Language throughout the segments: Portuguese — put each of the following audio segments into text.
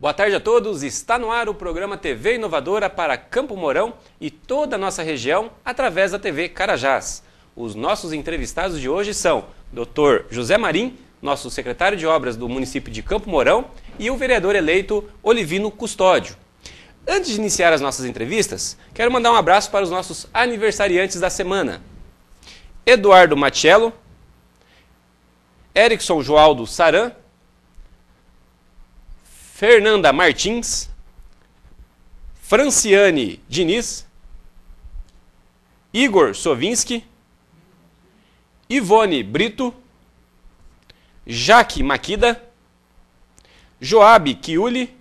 Boa tarde a todos, está no ar o programa TV Inovadora para Campo Mourão e toda a nossa região através da TV Carajás. Os nossos entrevistados de hoje são Dr. José Marim, nosso secretário de Obras do município de Campo Mourão, e o vereador eleito Olivino Custódio. Antes de iniciar as nossas entrevistas, quero mandar um abraço para os nossos aniversariantes da semana. Eduardo Machello, Erickson Joaldo Saran, Fernanda Martins, Franciane Diniz, Igor Sovinski, Ivone Brito, Jaque Maquida, Joabe Kiuli,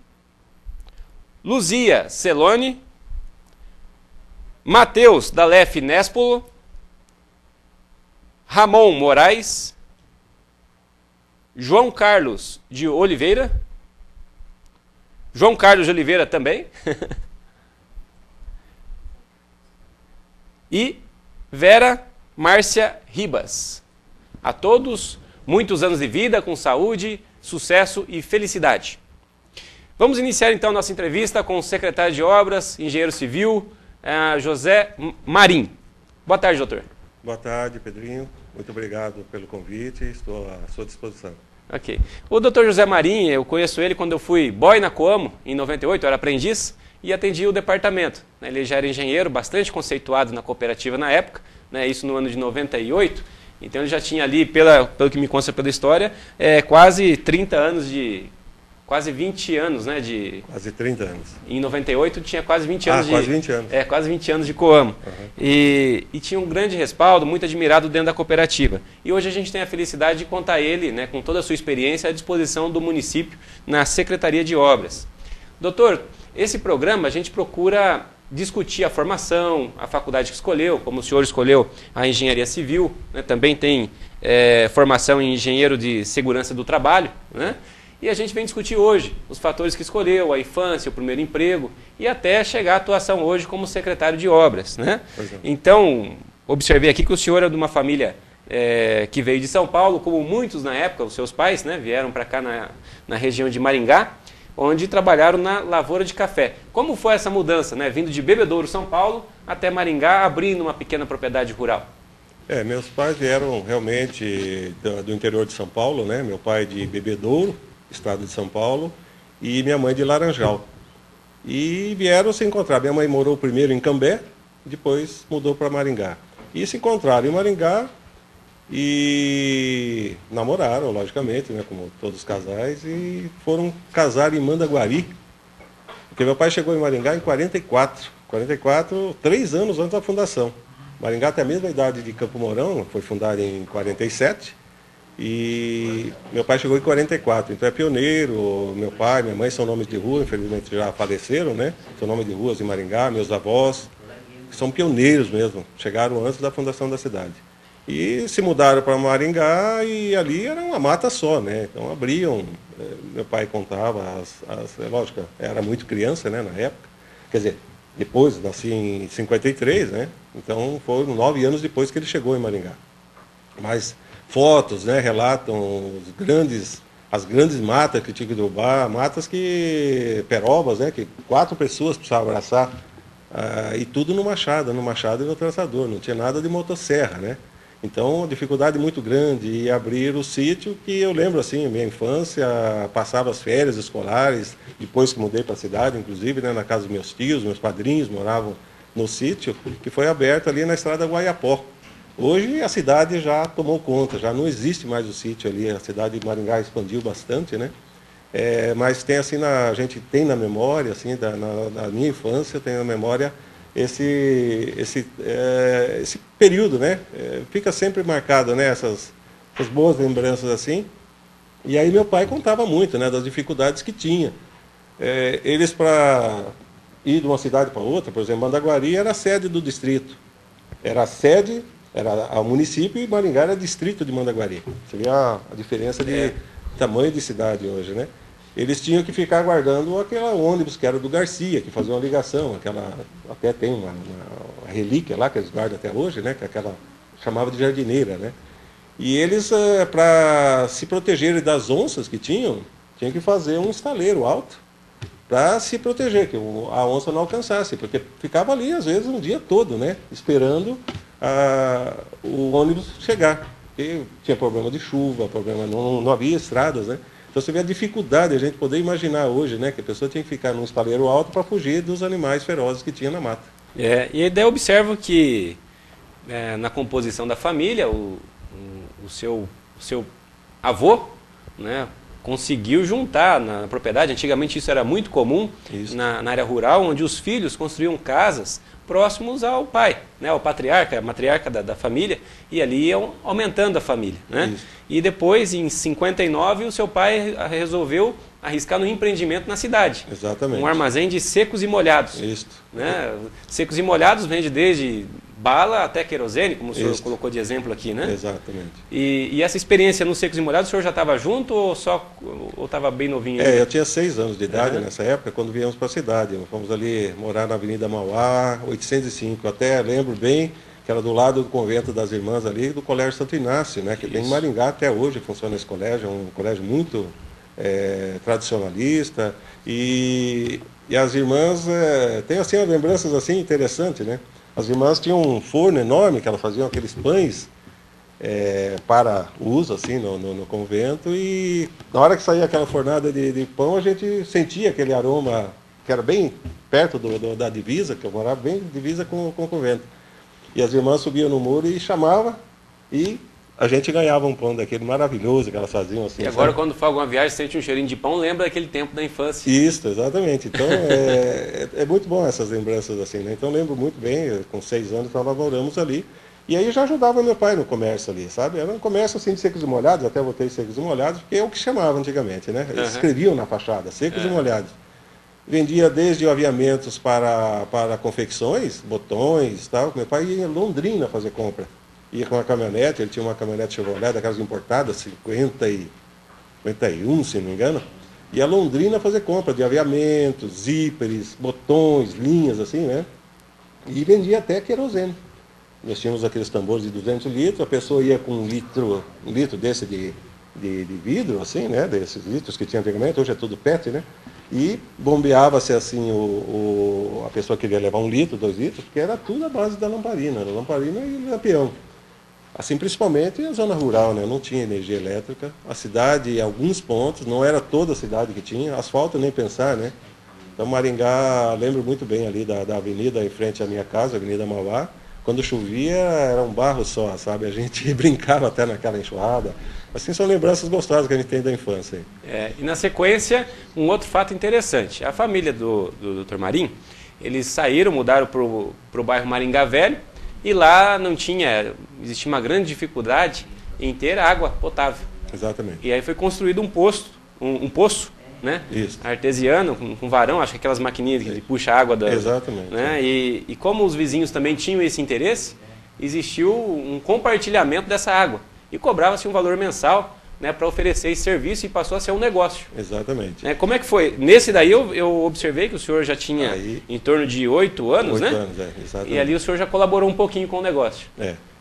Luzia Celone, Matheus Dalef Nespolo, Ramon Moraes, João Carlos de Oliveira, João Carlos de Oliveira também, e Vera Márcia Ribas. A todos, muitos anos de vida, com saúde, sucesso e felicidade. Vamos iniciar então nossa entrevista com o secretário de Obras, engenheiro civil, José Marim. Boa tarde, doutor. Boa tarde, Pedrinho. Muito obrigado pelo convite, estou à sua disposição. Ok. O doutor José Marim, eu conheço ele quando eu fui boy na Coamo, em 98, eu era aprendiz, e atendi o departamento. Ele já era engenheiro, bastante conceituado na cooperativa na época, isso no ano de 98, então ele já tinha ali, pelo que me consta pela história, quase 30 anos de... Quase 20 anos, Quase 30 anos. Em 98 tinha quase 20 anos de... quase 20 anos. Quase 20 anos de Coamo. Uhum. E tinha um grande respaldo, muito admirado dentro da cooperativa. E hoje a gente tem a felicidade de contar ele, com toda a sua experiência, à disposição do município na Secretaria de Obras. Doutor, esse programa a gente procura discutir a formação, a faculdade que escolheu, como o senhor escolheu a engenharia civil, também tem formação em engenheiro de segurança do trabalho, E a gente vem discutir hoje os fatores que escolheu, a infância, o primeiro emprego e até chegar à atuação hoje como secretário de obras. Então, observei aqui que o senhor é de uma família que veio de São Paulo, como muitos na época, os seus pais vieram para cá na região de Maringá, onde trabalharam na lavoura de café. Como foi essa mudança, vindo de Bebedouro, São Paulo, até Maringá, abrindo uma pequena propriedade rural? Meus pais vieram realmente do interior de São Paulo, Meu pai de Bebedouro, estado de São Paulo, e minha mãe de Laranjal. E vieram se encontrar. Minha mãe morou primeiro em Cambé, depois mudou para Maringá. E se encontraram em Maringá e namoraram, logicamente, como todos os casais, e foram casar em Mandaguari. Porque meu pai chegou em Maringá em 44, 3 anos antes da fundação. Maringá tem a mesma idade de Campo Mourão, foi fundada em 47, e meu pai chegou em 44, então é pioneiro. Meu pai, minha mãe são nomes de rua, infelizmente já faleceram, São nomes de ruas em Maringá, meus avós, são pioneiros mesmo, chegaram antes da fundação da cidade. E se mudaram para Maringá e ali era uma mata só, Então abriam, meu pai contava, lógico, era muito criança, na época, quer dizer, depois, nasci em 53, Então foram 9 anos depois que ele chegou em Maringá. Mas fotos, relatam as grandes matas que tinha que derrubar, matas perobas, que 4 pessoas precisavam abraçar, e tudo no machado e no trançador, não tinha nada de motosserra, Então, dificuldade muito grande, e abrir o sítio, que eu lembro, minha infância, passava as férias escolares, depois que mudei para a cidade, inclusive, na casa dos meus tios, meus padrinhos moravam no sítio, que foi aberto ali na estrada Guaiapó. Hoje a cidade já tomou conta, já não existe mais o sítio ali, a cidade de Maringá expandiu bastante, mas tem a gente tem na memória, da minha infância, tem na memória esse período, fica sempre marcado, essas boas lembranças E aí meu pai contava muito, das dificuldades que tinha. Eles, para ir de uma cidade para outra, por exemplo, Mandaguari era a sede do distrito, era o município, e Maringá era distrito de Mandaguari. Você vê a diferença de tamanho de cidade hoje, Eles tinham que ficar aguardando aquele ônibus que era do Garcia, que fazia uma ligação, até tem uma relíquia lá que eles guardam até hoje, que aquela chamava de jardineira, E eles, para se protegerem das onças que tinham que fazer um estaleiro alto para se proteger, que a onça não alcançasse, porque ficava ali, às vezes, um dia todo, né, esperando o ônibus chegar. Porque tinha problema de chuva, não havia estradas, né? Então você vê a dificuldade, a gente poder imaginar hoje, né, que a pessoa tinha que ficar num estaleiro alto para fugir dos animais ferozes que tinha na mata. E daí eu observo que na composição da família, o seu avô, né, conseguiu juntar na propriedade. Antigamente isso era muito comum na área rural, onde os filhos construíam casas próximos ao pai, né, ao patriarca, a matriarca da família, e ali iam aumentando a família. Né? E depois, em 59, o seu pai resolveu arriscar no empreendimento na cidade. Exatamente. Um armazém de secos e molhados. Isso. Né? Secos e molhados vende desde bala até querosene, como o senhor colocou de exemplo aqui, né? Exatamente. E essa experiência nos secos e molhados, o senhor já estava junto ou estava bem novinho? Eu tinha 6 anos de idade nessa época, quando viemos para a cidade. Fomos ali morar na Avenida Mauá, 805. Até lembro bem que era do lado do convento das irmãs ali, do Colégio Santo Inácio, né? Que tem em Maringá até hoje, funciona esse colégio, é um colégio muito tradicionalista. E as irmãs têm assim, lembranças assim interessantes, né? As irmãs tinham um forno enorme, que elas faziam aqueles pães para uso assim, no convento, e na hora que saía aquela fornada de pão, a gente sentia aquele aroma, que era bem perto da divisa, que eu morava bem divisa com o convento. E as irmãs subiam no muro e chamavam, e a gente ganhava um pão daquele maravilhoso que elas faziam. Assim, e agora, sabe? quando for alguma viagem, sente um cheirinho de pão, lembra daquele tempo da infância. Isso, exatamente. Então, é muito bom essas lembranças assim, né? Então, lembro muito bem, com 6 anos, nós moramos ali. E aí já ajudava meu pai no comércio ali, sabe? Era um comércio assim de secos e molhados, até botei secos e molhados, porque é o que chamava antigamente, né? Eles escreviam na fachada, secos e molhados. Vendia desde aviamentos para confecções, botões e tal. Meu pai ia em Londrina fazer compra. Ia com uma caminhonete, ele tinha uma caminhonete Chevrolet, daquelas importadas, 51, se não me engano. Ia a Londrina fazer compra de aviamentos, zíperes, botões, linhas, assim, né? E vendia até querosene. Nós tínhamos aqueles tambores de 200 litros, a pessoa ia com um litro desse de vidro, assim, né? Desses litros que tinha antigamente, hoje é tudo PET, né? E bombeava-se assim, a pessoa queria levar 1 litro, 2 litros, porque era tudo à base da lamparina e lampião. Assim, principalmente a zona rural, né? Não tinha energia elétrica. A cidade, em alguns pontos, não era toda a cidade que tinha, asfalto nem pensar, né? Então, Maringá, lembro muito bem ali da avenida em frente à minha casa, Avenida Mauá. Quando chovia, era um barro só, sabe? A gente brincava até naquela enxurrada. Assim, são lembranças gostosas que a gente tem da infância. E na sequência, um outro fato interessante. A família do Dr. Marim, eles saíram, mudaram para o bairro Maringá Velho, e lá existia uma grande dificuldade em ter água potável. Exatamente. E aí foi construído um poço, né? Isso. Artesiano, com varão, acho que aquelas maquininhas que puxa água da... Exatamente. Né? E como os vizinhos também tinham esse interesse, existiu um compartilhamento dessa água. E cobrava-se um valor mensal, né, para oferecer esse serviço, e passou a ser um negócio. Exatamente. Como é que foi? Nesse daí eu observei que o senhor já tinha em torno de 8 anos, 8 né? anos, exatamente. E ali o senhor já colaborou um pouquinho com o negócio.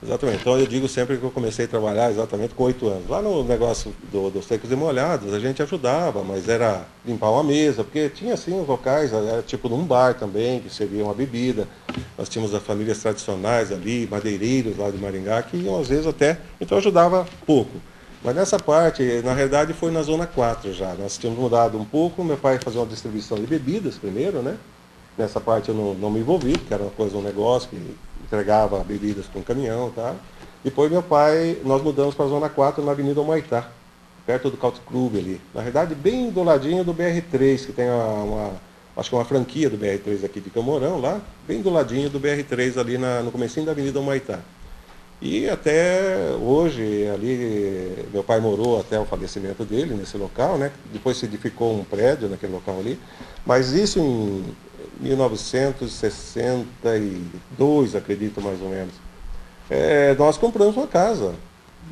Exatamente. Então eu digo sempre que eu comecei a trabalhar exatamente com 8 anos. Lá no negócio dos secos e molhados, a gente ajudava, mas era limpar uma mesa, porque tinha assim os locais, era tipo num bar também, que servia uma bebida. Nós tínhamos as famílias tradicionais ali, madeireiros lá de Maringá, que iam às vezes até, então ajudava pouco. Mas nessa parte, na realidade, foi na Zona 4 já. Nós tínhamos mudado um pouco, meu pai fazia uma distribuição de bebidas primeiro, né? Nessa parte eu não me envolvi, porque era um negócio que entregava bebidas com caminhão, tá? Depois meu pai, nós mudamos para a Zona 4 na Avenida Humaitá, perto do Country Club ali. Na realidade, bem do ladinho do BR3, que tem acho que uma franquia do BR3 aqui de Camorão, lá, bem do ladinho do BR3 ali no comecinho da Avenida Humaitá. E até hoje, ali, meu pai morou até o falecimento dele nesse local, né? Depois se edificou um prédio naquele local ali. Mas isso em 1962, acredito mais ou menos. Nós compramos uma casa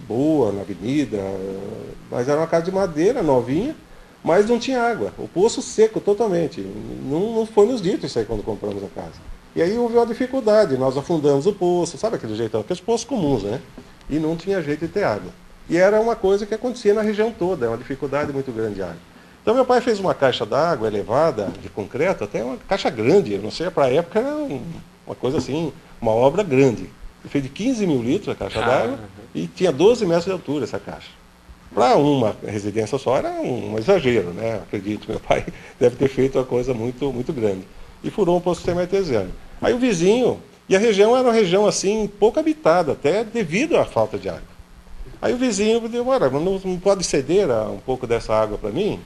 boa na avenida, mas era uma casa de madeira, novinha, mas não tinha água. O poço seco totalmente. Não foi nos dito isso aí quando compramos a casa. E aí houve uma dificuldade, nós afundamos o poço, sabe aquele jeito, aqueles poços comuns, né? E não tinha jeito de ter água. E era uma coisa que acontecia na região toda, é uma dificuldade muito grande de água. Então meu pai fez uma caixa d'água elevada, de concreto, até uma caixa grande, eu não sei, para a época era uma coisa assim, uma obra grande. Ele fez de 15 mil litros a caixa d'água e tinha 12 metros de altura essa caixa. Para uma residência só era um exagero, né? Acredito, meu pai deve ter feito uma coisa muito, muito grande. E furou um poço semi-artesiano. Aí o vizinho, e a região era uma região assim, pouco habitada, até devido à falta de água. Aí o vizinho disse, olha, não pode ceder um pouco dessa água para mim?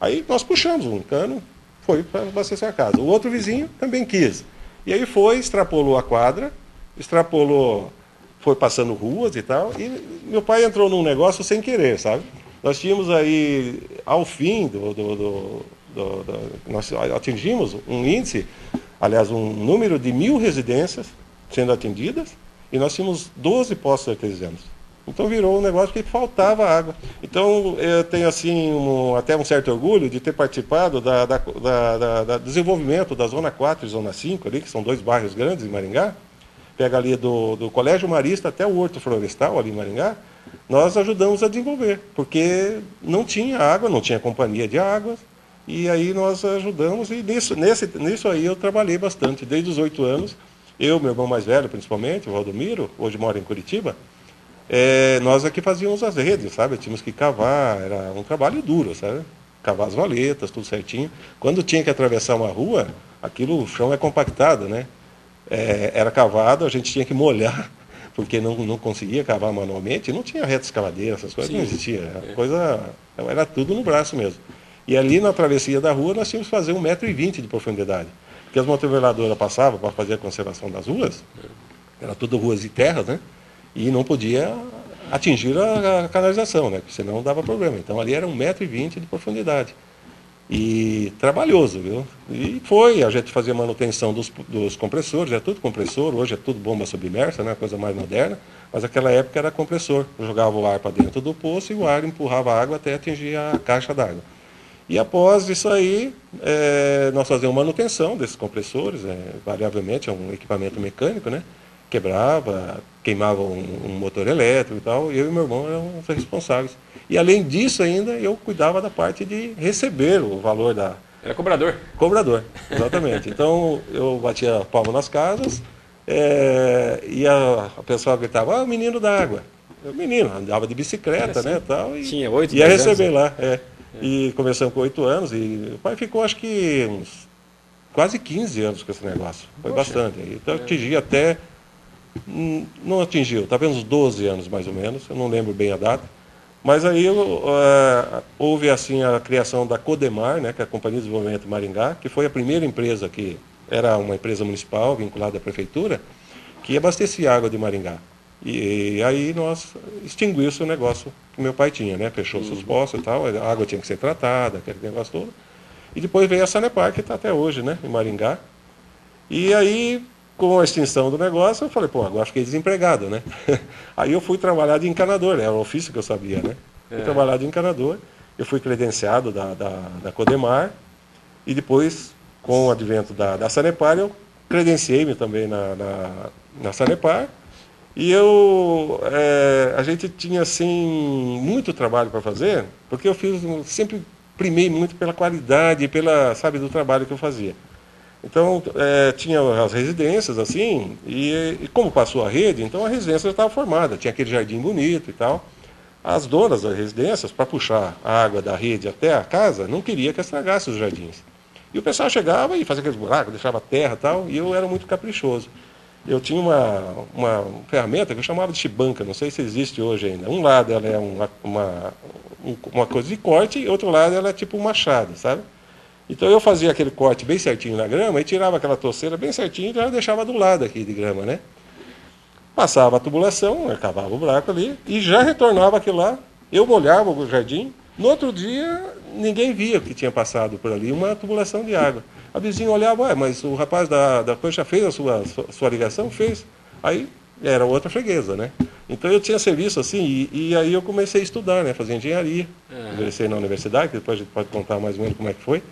Aí nós puxamos um cano, foi para abastecer a casa. O outro vizinho também quis. E aí foi, extrapolou a quadra, extrapolou, foi passando ruas e tal, e meu pai entrou num negócio sem querer, sabe? Nós tínhamos aí, ao fim nós atingimos um índice, aliás, um número de 1.000 residências sendo atendidas, e nós tínhamos 12 poços artesianos. Então virou um negócio que faltava água. Então eu tenho assim até um certo orgulho de ter participado do desenvolvimento da Zona 4 e Zona 5, ali, que são 2 bairros grandes em Maringá. Pega ali do Colégio Marista até o Horto Florestal, ali em Maringá, nós ajudamos a desenvolver, porque não tinha água, não tinha companhia de águas, e aí nós ajudamos, e nisso aí eu trabalhei bastante, desde os 8 anos, eu, meu irmão mais velho principalmente, o Valdomiro, hoje mora em Curitiba, nós aqui fazíamos as redes, sabe? Tínhamos que cavar, era um trabalho duro, sabe? Cavar as valetas, tudo certinho. Quando tinha que atravessar uma rua, aquilo, o chão é compactado, né? Era cavado, a gente tinha que molhar, porque não conseguia cavar manualmente, não tinha reta escavadeira, essas coisas. Sim. Não existia. A coisa era tudo no braço mesmo. E ali na travessia da rua nós tínhamos que fazer 1,20 m de profundidade. Porque as motoveladoras passavam para fazer a conservação das ruas, era tudo ruas de terra, né? E não podia atingir a canalização, né? Porque senão dava problema. Então ali era 1,20 m de profundidade. E trabalhoso, viu? E a gente fazia manutenção dos compressores, é tudo compressor, hoje é tudo bomba submersa, né? Coisa mais moderna, mas naquela época era compressor. Eu jogava o ar para dentro do poço e o ar empurrava a água até atingir a caixa d'água. E após isso aí, nós fazíamos manutenção desses compressores, variavelmente, é um equipamento mecânico, né? Quebrava, queimava um motor elétrico e tal, e eu e meu irmão eram os responsáveis. E além disso ainda, eu cuidava da parte de receber o valor da... Era cobrador. Cobrador, exatamente. Então eu batia palma nas casas, e a pessoa gritava, o menino da água. O menino, andava de bicicleta, né, tal, e tinha 8, ia receber anos. Lá. E começamos com 8 anos, e o pai ficou acho que uns quase 15 anos com esse negócio. Foi bastante. Então atingia até... Não atingiu, talvez uns 12 anos mais ou menos, eu não lembro bem a data. Mas aí houve assim a criação da Codemar, né, que é a Companhia de Desenvolvimento Maringá, que foi a primeira empresa que era uma empresa municipal vinculada à prefeitura, que abastecia a água de Maringá. E aí nós extinguimos o negócio que meu pai tinha, né, fechou seus poços e tal, a água tinha que ser tratada, aquele negócio todo. E depois veio a Sanepar, que está até hoje, né, em Maringá. E aí, com a extinção do negócio, eu falei, agora fiquei desempregado, né? Aí eu fui trabalhar de encanador, era o ofício que eu sabia, né? Fui trabalhar de encanador, eu fui credenciado da Codemar, e depois, com o advento da Sanepar, eu credenciei-me também na Sanepar, e a gente tinha, assim, muito trabalho para fazer, porque eu sempre primei muito pela qualidade, sabe, do trabalho que eu fazia. Então, tinha as residências, assim, e como passou a rede, então a residência já estava formada, tinha aquele jardim bonito e tal. As donas das residências, para puxar a água da rede até a casa, não queria que estragasse os jardins. E o pessoal chegava e fazia aqueles buracos, deixava terra e tal, e eu era muito caprichoso. Eu tinha uma ferramenta que eu chamava de chibanca, não sei se existe hoje ainda. Um lado ela é uma coisa de corte, e outro lado ela é tipo um machado, sabe? Então eu fazia aquele corte bem certinho na grama e tirava aquela toceira bem certinho e já deixava do lado aqui de grama, né? Passava a tubulação, cavava o buraco ali e já retornava aquilo lá. Eu molhava o jardim. No outro dia, ninguém via que tinha passado por ali uma tubulação de água. A vizinha olhava, mas o rapaz da coisa já fez a sua ligação? Fez. Aí era outra freguesa, né? Então eu tinha serviço assim, e aí eu comecei a estudar, né? Fazer engenharia. Ingressei na universidade, que depois a gente pode contar mais ou menos como é que foi.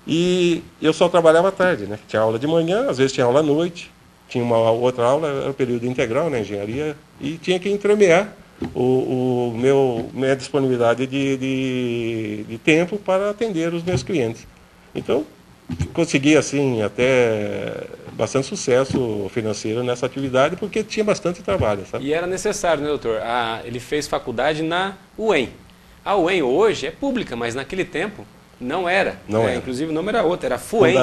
E eu só trabalhava à tarde, né? Tinha aula de manhã, às vezes tinha aula à noite, tinha uma outra aula, era o período integral, né? Engenharia, e tinha que entremear minha disponibilidade de tempo para atender os meus clientes. Então, consegui, assim, até bastante sucesso financeiro nessa atividade, porque tinha bastante trabalho, sabe? E era necessário, né, doutor? Ele fez faculdade na UEM. A UEM hoje é pública, mas naquele tempo não era. Não era. Inclusive o nome era outro, era FUEM.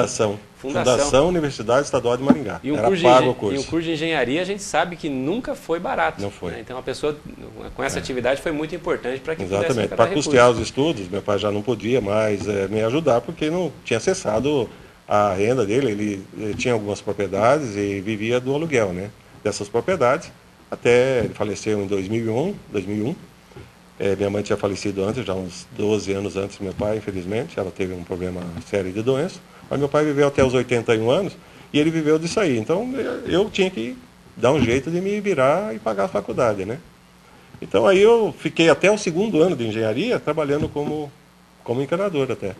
Fundação Universidade Estadual de Maringá. E um era curso pago o curso. E um curso de engenharia a gente sabe que nunca foi barato. Não foi. Né? Então a pessoa com essa atividade foi muito importante para que Exatamente. Para custear os estudos, meu pai já não podia mais me ajudar porque não tinha cessado a renda dele. Ele tinha algumas propriedades e vivia do aluguel, né, dessas propriedades. Até ele faleceu em 2001. Minha mãe tinha falecido antes, já uns 12 anos antes do meu pai, infelizmente. Ela teve um problema sério de doença. Mas meu pai viveu até os 81 anos e ele viveu disso aí. Então eu tinha que dar um jeito de me virar e pagar a faculdade, né? Então aí eu fiquei até o 2º ano de engenharia trabalhando como encanador até.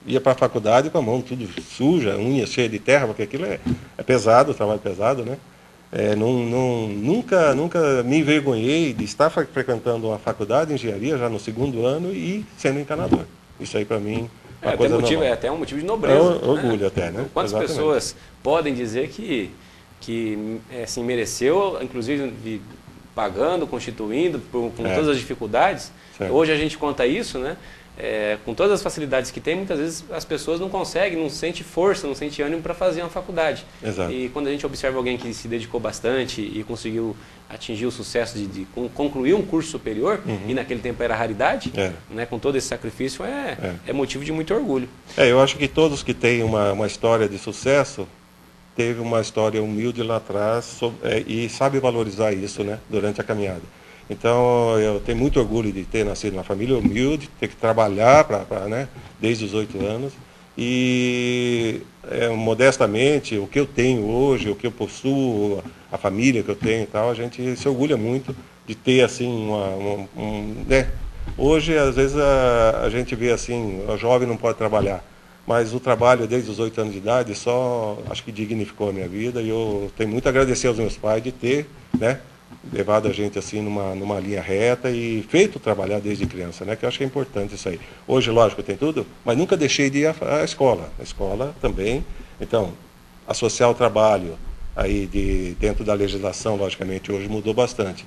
Ia para a faculdade com a mão tudo suja, unha cheia de terra, porque aquilo é pesado, trabalho pesado, né? Nunca me envergonhei de estar frequentando uma faculdade de engenharia já no 2º ano e sendo encanador. Isso aí para mim é até um motivo de nobreza. É orgulho, né? Até, né? Quantas pessoas podem dizer que assim, mereceu, inclusive pagando, constituindo, com todas as dificuldades. Certo. Hoje a gente conta isso, né? Com todas as facilidades que tem, muitas vezes as pessoas não conseguem, não sentem força, não sentem ânimo para fazer uma faculdade. Exato. E quando a gente observa alguém que se dedicou bastante e conseguiu atingir o sucesso de concluir um curso superior, e naquele tempo era raridade, né, com todo esse sacrifício, é motivo de muito orgulho. Eu acho que todos que têm uma história de sucesso, teve uma história humilde lá atrás e sabe valorizar isso, né, durante a caminhada. Então, eu tenho muito orgulho de ter nascido numa família humilde, ter que trabalhar né, desde os 8 anos. E, modestamente, o que eu tenho hoje, o que eu possuo, a família que eu tenho e tal, a gente se orgulha muito de ter, assim, né? Hoje, às vezes, a gente vê assim, o jovem não pode trabalhar. Mas o trabalho desde os 8 anos de idade só, acho que dignificou a minha vida. E eu tenho muito a agradecer aos meus pais de ter, né, levado a gente assim numa linha reta e feito trabalhar desde criança, né? Que eu acho que é importante isso aí. Hoje, lógico, tem tudo, mas nunca deixei de ir à escola. A escola também. Então, associar o trabalho aí dentro da legislação, logicamente, hoje mudou bastante.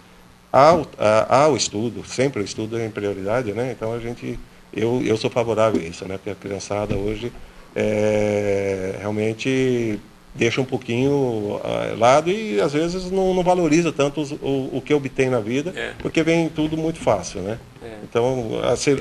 Ao estudo, sempre o estudo é em prioridade, né? Então eu sou favorável a isso, né? Porque a criançada hoje realmente deixa um pouquinho lado e às vezes não valoriza tanto o que obtém na vida, porque vem tudo muito fácil, né? Então,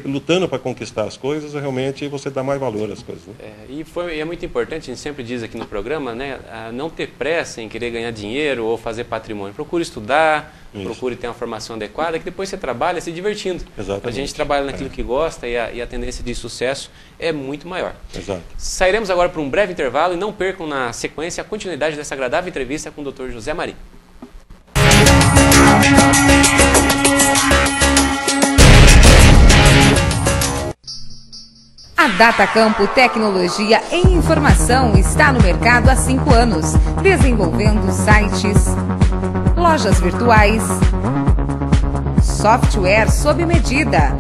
lutando para conquistar as coisas, realmente você dá mais valor às coisas, né? E é muito importante, a gente sempre diz aqui no programa, né, não ter pressa em querer ganhar dinheiro ou fazer patrimônio. Procure estudar, procure ter uma formação adequada, que depois você trabalha se divertindo. Exatamente. A gente trabalha naquilo que gosta e a tendência de sucesso é muito maior. Exato. Sairemos agora para um breve intervalo e não percam na sequência a continuidade dessa agradável entrevista com o Dr. José Mari. A Datacampo Tecnologia em Informação está no mercado há 5 anos, desenvolvendo sites, lojas virtuais, software sob medida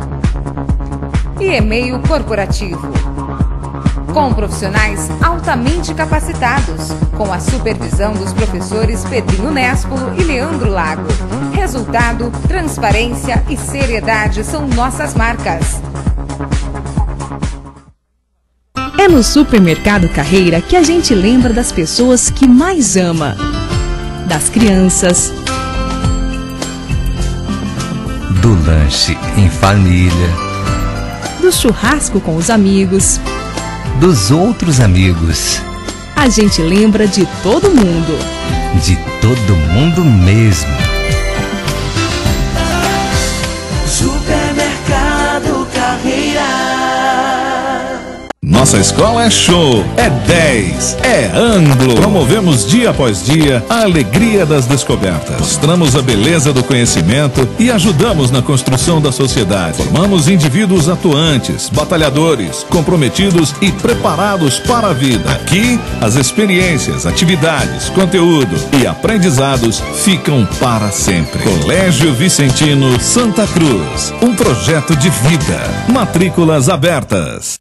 e e-mail corporativo. Com profissionais altamente capacitados, com a supervisão dos professores Pedrinho Néspolo e Leandro Lago. Resultado, transparência e seriedade são nossas marcas. É no Supermercado Carreira que a gente lembra das pessoas que mais ama. Das crianças. Do lanche em família. Do churrasco com os amigos. Dos outros amigos. A gente lembra de todo mundo. De todo mundo mesmo. Supermercado Carreira. Nossa escola é show, é 10, é Anglo. Promovemos dia após dia a alegria das descobertas. Mostramos a beleza do conhecimento e ajudamos na construção da sociedade. Formamos indivíduos atuantes, batalhadores, comprometidos e preparados para a vida. Aqui, as experiências, atividades, conteúdo e aprendizados ficam para sempre. Colégio Vicentino Santa Cruz, um projeto de vida. Matrículas abertas.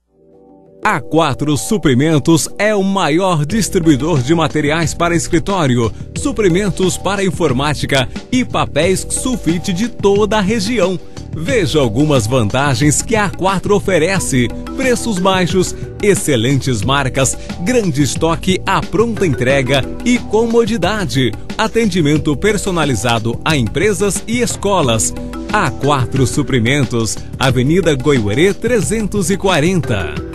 A4 Suprimentos é o maior distribuidor de materiais para escritório, suprimentos para informática e papéis sulfite de toda a região. Veja algumas vantagens que a A4 oferece: preços baixos, excelentes marcas, grande estoque à pronta entrega e comodidade. Atendimento personalizado a empresas e escolas. A4 Suprimentos, Avenida Goiuerê 340.